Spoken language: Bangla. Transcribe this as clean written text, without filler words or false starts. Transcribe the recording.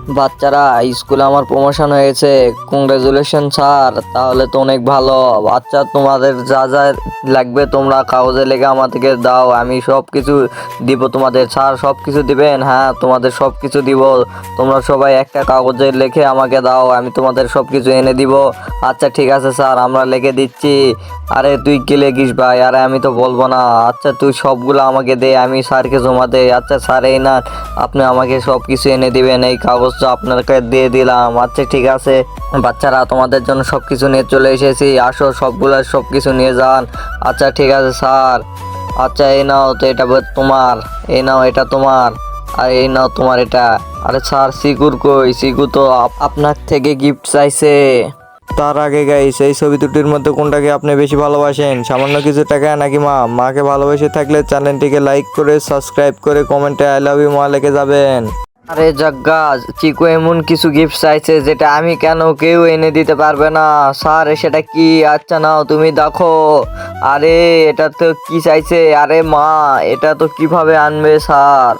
বাচ্চারা, স্কুলে আমার প্রমোশন হয়েছে, কংগ্রেচুলেশন স্যার। তাহলে তো অনেক ভালো। আচ্ছা, তোমাদের যা যা লাগবে তোমরা কাগজে লেখে আমাদেরকে দাও, আমি সব কিছু দিব তোমাদের। স্যার সব কিছু দিবেন? হ্যাঁ, তোমাদের সব কিছু দিব। তোমরা সবাই একটা কাগজে লিখে আমাকে দাও, আমি তোমাদের সব কিছু এনে দিব। আচ্ছা ঠিক আছে স্যার, আমরা লিখে দিচ্ছি। আরে তুই কি লিখিস ভাই? আরে আমি তো বলবো না। আচ্ছা তুই সবগুলো আমাকে দে, আমি স্যারকে জমা দেই। আচ্ছা স্যার এই না, আপনি আমাকে সব কিছু এনে দিবেন, এই কাগজটা আপনাকে দিয়ে দিলাম। আচ্ছা ঠিক আছে বাচ্চারা, তোমাদের জন্য সব কিছু নিয়ে চলে এসেছি, আসো সব কিছু নিয়ে যান। আচ্ছা ঠিক আছে স্যার। আচ্ছা এই নাও তো, এটা তোমার, এই নাও এটা তোমার, আর এই নাও তোমার এটা। আরে স্যার সিকুর কই? সিকু তো আপনার থেকে গিফট চাইছে। তার আগে গাইস, এই ছবি দুটির মধ্যে কোনটাকে আপনি বেশি ভালোবাসেন? সামান্য কিছু টাকা নাকি মা? মাকে ভালোবেসে থাকলে চ্যানেলটিকে লাইক করে সাবস্ক্রাইব করে কমেন্টে আই লাভ ইউ মা লিখে যাবেন। আরে জাগ্গা, চিকু এমন কিছু গিফট চাইছে যেটা আমি কেন কেউ এনে দিতে পারবে না। স্যার সেটা কি? আচ্ছা নাও তুমি দেখো। আরে এটা তো কি চাইছে? আরে মা, এটা তো কিভাবে আনবে স্যার?